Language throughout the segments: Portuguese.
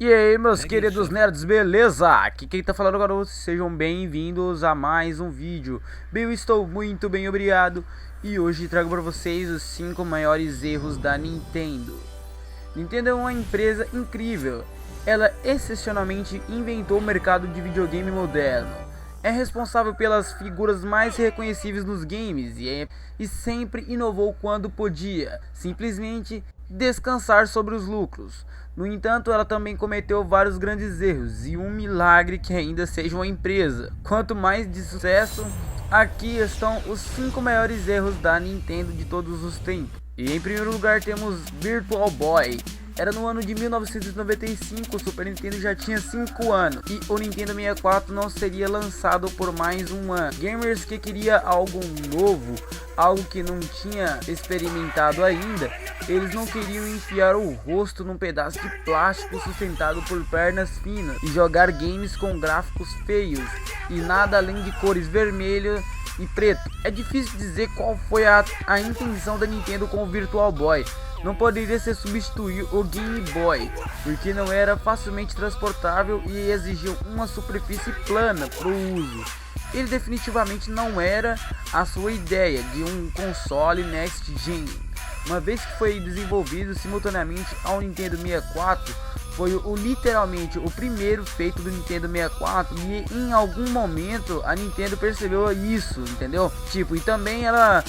E aí, meus queridos nerds, beleza? Aqui quem tá falando agora, sejam bem-vindos a mais um vídeo. Bem, eu estou muito bem, obrigado. E hoje trago para vocês os 5 maiores erros da Nintendo. Nintendo é uma empresa incrível. Ela excepcionalmente inventou o mercado de videogame moderno. É responsável pelas figuras mais reconhecíveis nos games e sempre inovou quando podia, simplesmente descansar sobre os lucros. No entanto, ela também cometeu vários grandes erros e um milagre que ainda seja uma empresa. Quanto mais de sucesso, aqui estão os 5 maiores erros da Nintendo de todos os tempos. E em primeiro lugar temos Virtual Boy. Era no ano de 1995, o Super Nintendo já tinha 5 anos e o Nintendo 64 não seria lançado por mais um ano. Gamers que queria algo novo, algo que não tinha experimentado ainda, eles não queriam enfiar o rosto num pedaço de plástico sustentado por pernas finas e jogar games com gráficos feios e nada além de cores vermelho e preto. É difícil dizer qual foi a intenção da Nintendo com o Virtual Boy. Não poderia ser substituir o Game Boy, porque não era facilmente transportável e exigia uma superfície plana para o uso. Ele definitivamente não era a sua ideia de um console Next Gen, uma vez que foi desenvolvido simultaneamente ao Nintendo 64. Foi literalmente o primeiro feito do Nintendo 64 e em algum momento a Nintendo percebeu isso, entendeu? E também ela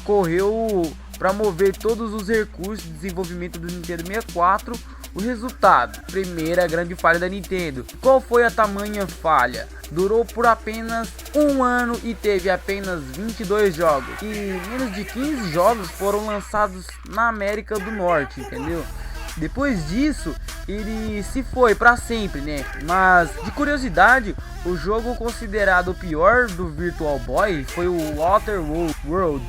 correu para mover todos os recursos de desenvolvimento do Nintendo 64. O resultado, primeira grande falha da Nintendo. Qual foi a tamanha falha? Durou por apenas um ano e teve apenas 22 jogos. E menos de 15 jogos foram lançados na América do Norte, entendeu? Depois disso, ele se foi para sempre, né? Mas, de curiosidade, o jogo considerado o pior do Virtual Boy foi o Water World.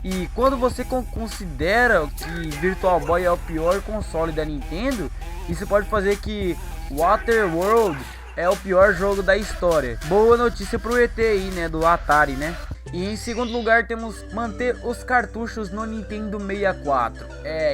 E quando você considera que Virtual Boy é o pior console da Nintendo, isso pode fazer que Water World é o pior jogo da história. Boa notícia pro ET aí, né, do Atari, né? E em segundo lugar temos manter os cartuchos no Nintendo 64.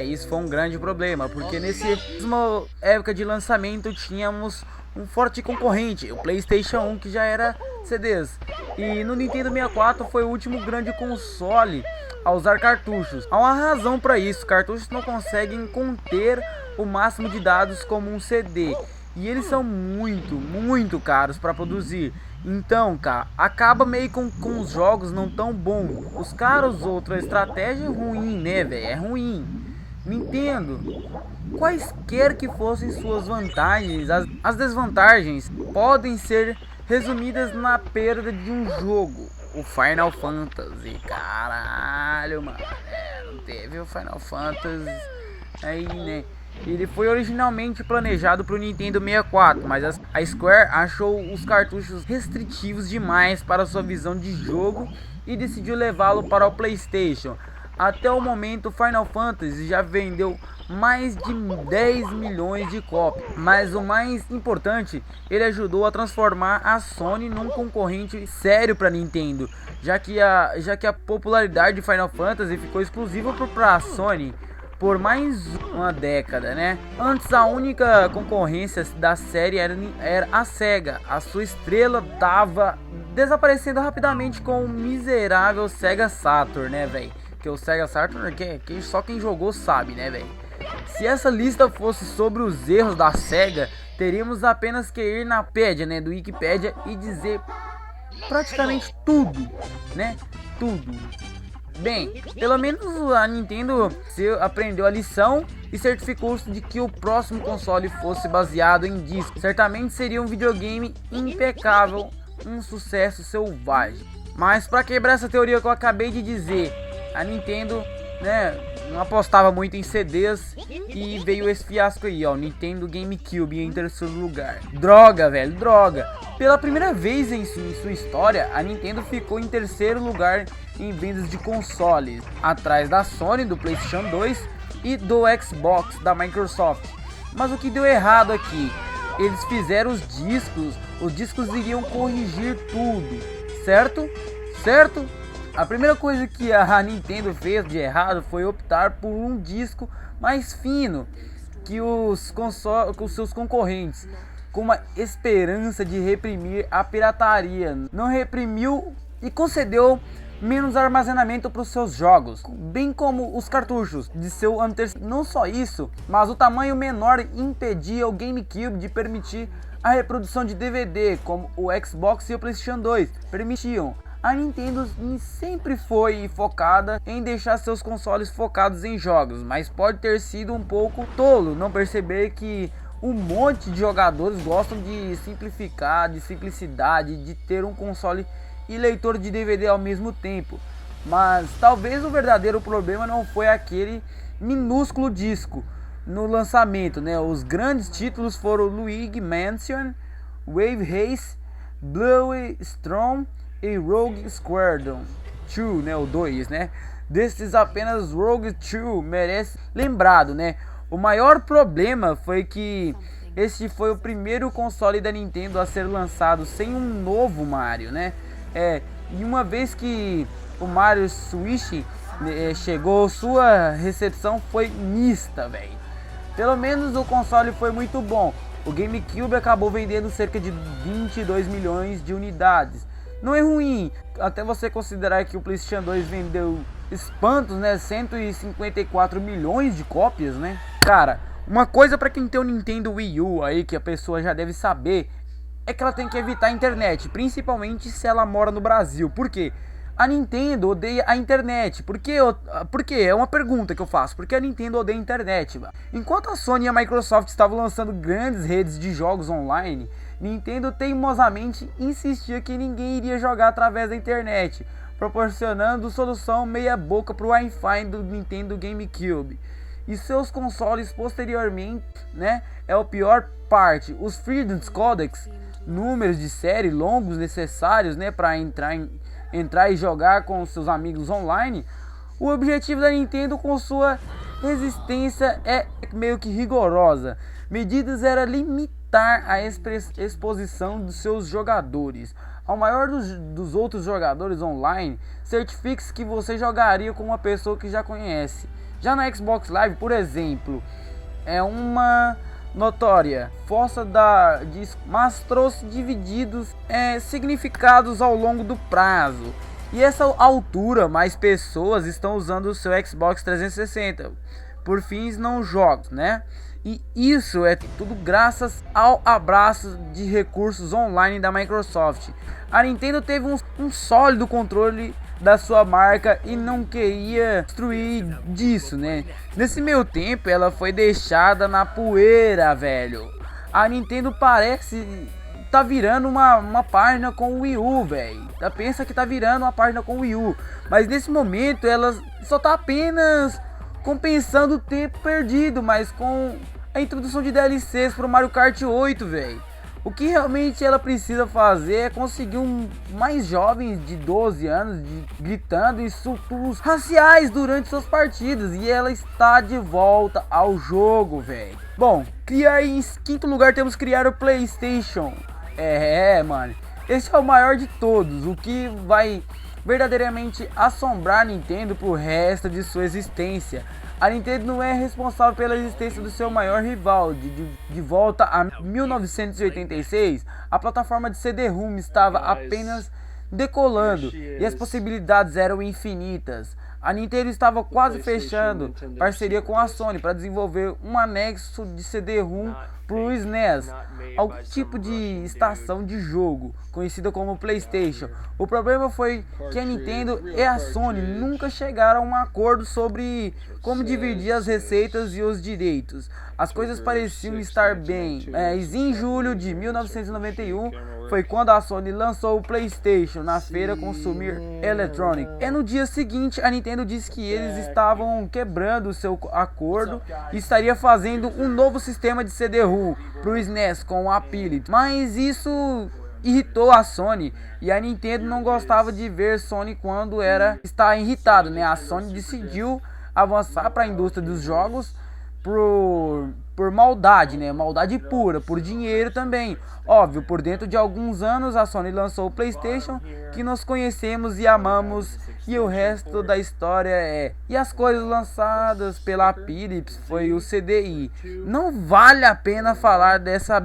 Isso foi um grande problema, porque nessa mesma época de lançamento tínhamos um forte concorrente, o PlayStation 1, que já era CDs. E no Nintendo 64 foi o último grande console a usar cartuchos. Há uma razão para isso: cartuchos não conseguem conter o máximo de dados como um CD. E eles são muito caros para produzir. Então, cara, acaba meio com os jogos não tão bons. Os caras, outra estratégia ruim, né, velho? É ruim. Nintendo, quaisquer que fossem suas vantagens, as desvantagens podem ser resumidas na perda de um jogo. O Final Fantasy, caralho, mano. Não teve o Final Fantasy aí, né? Ele foi originalmente planejado para o Nintendo 64, mas a Square achou os cartuchos restritivos demais para sua visão de jogo e decidiu levá-lo para o PlayStation. Até o momento, Final Fantasy já vendeu mais de 10 milhões de cópias. Mas o mais importante, ele ajudou a transformar a Sony num concorrente sério para Nintendo, já que a popularidade de Final Fantasy ficou exclusiva para a Sony por mais uma década, né? Antes, a única concorrência da série era a Sega. A sua estrela tava desaparecendo rapidamente com o miserável Sega Saturn, né, velho? Que o Sega Saturn, só quem jogou sabe, né, velho? Se essa lista fosse sobre os erros da Sega, teríamos apenas que ir na Pédia, né, do Wikipedia, e dizer praticamente tudo, né? Tudo. Bem, pelo menos a Nintendo aprendeu a lição e certificou-se de que o próximo console fosse baseado em disco. Certamente seria um videogame impecável, um sucesso selvagem. Mas para quebrar essa teoria que eu acabei de dizer, a Nintendo, né, não apostava muito em CDs e veio esse fiasco aí, ó, Nintendo GameCube em terceiro lugar. Droga, velho, droga. Pela primeira vez em sua história, a Nintendo ficou em terceiro lugar em vendas de consoles, atrás da Sony, do PlayStation 2 e do Xbox da Microsoft. Mas o que deu errado aqui? Eles fizeram os discos iriam corrigir tudo, certo? Certo? A primeira coisa que a Nintendo fez de errado foi optar por um disco mais fino. que os seus concorrentes, com uma esperança de reprimir a pirataria. Não reprimiu e concedeu menos armazenamento para os seus jogos, bem como os cartuchos de seu antecessor. Não só isso, mas o tamanho menor impedia o GameCube de permitir a reprodução de DVD, como o Xbox e o PlayStation 2 permitiam. A Nintendo sempre foi focada em deixar seus consoles focados em jogos, mas pode ter sido um pouco tolo não perceber que um monte de jogadores gostam de simplificar, de simplicidade, de ter um console e leitor de DVD ao mesmo tempo. Mas talvez o verdadeiro problema não foi aquele minúsculo disco no lançamento, né? Os grandes títulos foram Luigi Mansion, Wave Race, Blue Storm e Rogue Squadron 2, né? O 2, né? Desses apenas Rogue 2 merece lembrado, né? O maior problema foi que este foi o primeiro console da Nintendo a ser lançado sem um novo Mario, né? E uma vez que o Mario Switch chegou, sua recepção foi mista, velho. Pelo menos o console foi muito bom. O GameCube acabou vendendo cerca de 22 milhões de unidades. Não é ruim, até você considerar que o PlayStation 2 vendeu espantos, né? 154 milhões de cópias, né? Cara, uma coisa pra quem tem o Nintendo Wii U aí, que a pessoa já deve saber, é que ela tem que evitar a internet, principalmente se ela mora no Brasil. Por quê? A Nintendo odeia a internet. Por quê? É uma pergunta que eu faço. Por que a Nintendo odeia a internet, mano? Enquanto a Sony e a Microsoft estavam lançando grandes redes de jogos online, Nintendo teimosamente insistia que ninguém iria jogar através da internet, proporcionando solução meia boca para o Wi-Fi do Nintendo GameCube e seus consoles posteriormente, né? É a pior parte. Os Freedom Codecs, números de série longos necessários, né, para entrar e jogar com seus amigos online. O objetivo da Nintendo com sua resistência é meio que rigorosa. Medidas era limitar a exposição dos seus jogadores. Ao maior dos outros jogadores online, certifique-se que você jogaria com uma pessoa que já conhece. Já na Xbox Live, por exemplo, é uma notória força mas trouxe divididos significados ao longo do prazo. E essa altura, mais pessoas estão usando o seu Xbox 360 por fins não jogos, né? E isso é tudo graças ao abraço de recursos online da Microsoft. A Nintendo teve um sólido controle da sua marca e não queria destruir disso, né? Nesse meio tempo ela foi deixada na poeira, velho. A Nintendo parece tá virando uma página com o Wii U, velho. Pensa que tá virando uma página com o Wii U, mas nesse momento ela só tá apenas compensando o tempo perdido, mas com a introdução de DLCs pro Mario Kart 8, velho. O que realmente ela precisa fazer é conseguir mais jovens de 12 anos gritando insultos raciais durante suas partidas. E ela está de volta ao jogo, velho. Bom, em quinto lugar temos criar o PlayStation. Mano, esse é o maior de todos, o que vai verdadeiramente assombrar a Nintendo pro resto de sua existência. A Nintendo não é responsável pela existência do seu maior rival. De volta a 1986, a plataforma de CD-ROM estava apenas decolando e as possibilidades eram infinitas. A Nintendo estava quase fechando parceria com a Sony para desenvolver um anexo de CD-ROM para o SNES, algum tipo de estação de jogo conhecida como PlayStation. O problema foi que a Nintendo e a Sony nunca chegaram a um acordo sobre como dividir as receitas e os direitos. As coisas pareciam estar bem, mas em julho de 1991 foi quando a Sony lançou o PlayStation na feira Consumer Electronics. E no dia seguinte a Nintendo disse que eles estavam quebrando o seu acordo e estaria fazendo um novo sistema de CD-ROM para o SNES com a Philips. Mas isso irritou a Sony e a Nintendo não gostava de ver Sony está irritado, né? A Sony decidiu avançar para a indústria dos jogos por maldade, né? Maldade pura, por dinheiro também. Óbvio, por dentro de alguns anos a Sony lançou o PlayStation, que nós conhecemos e amamos, e o resto da história é... E as coisas lançadas pela Philips foi o CDI. Não vale a pena falar dessa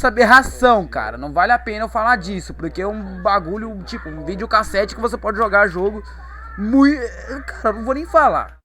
aberração, cara. Não vale a pena eu falar disso, porque é um bagulho, tipo, um videocassete que você pode jogar jogo muito... Cara, não vou nem falar.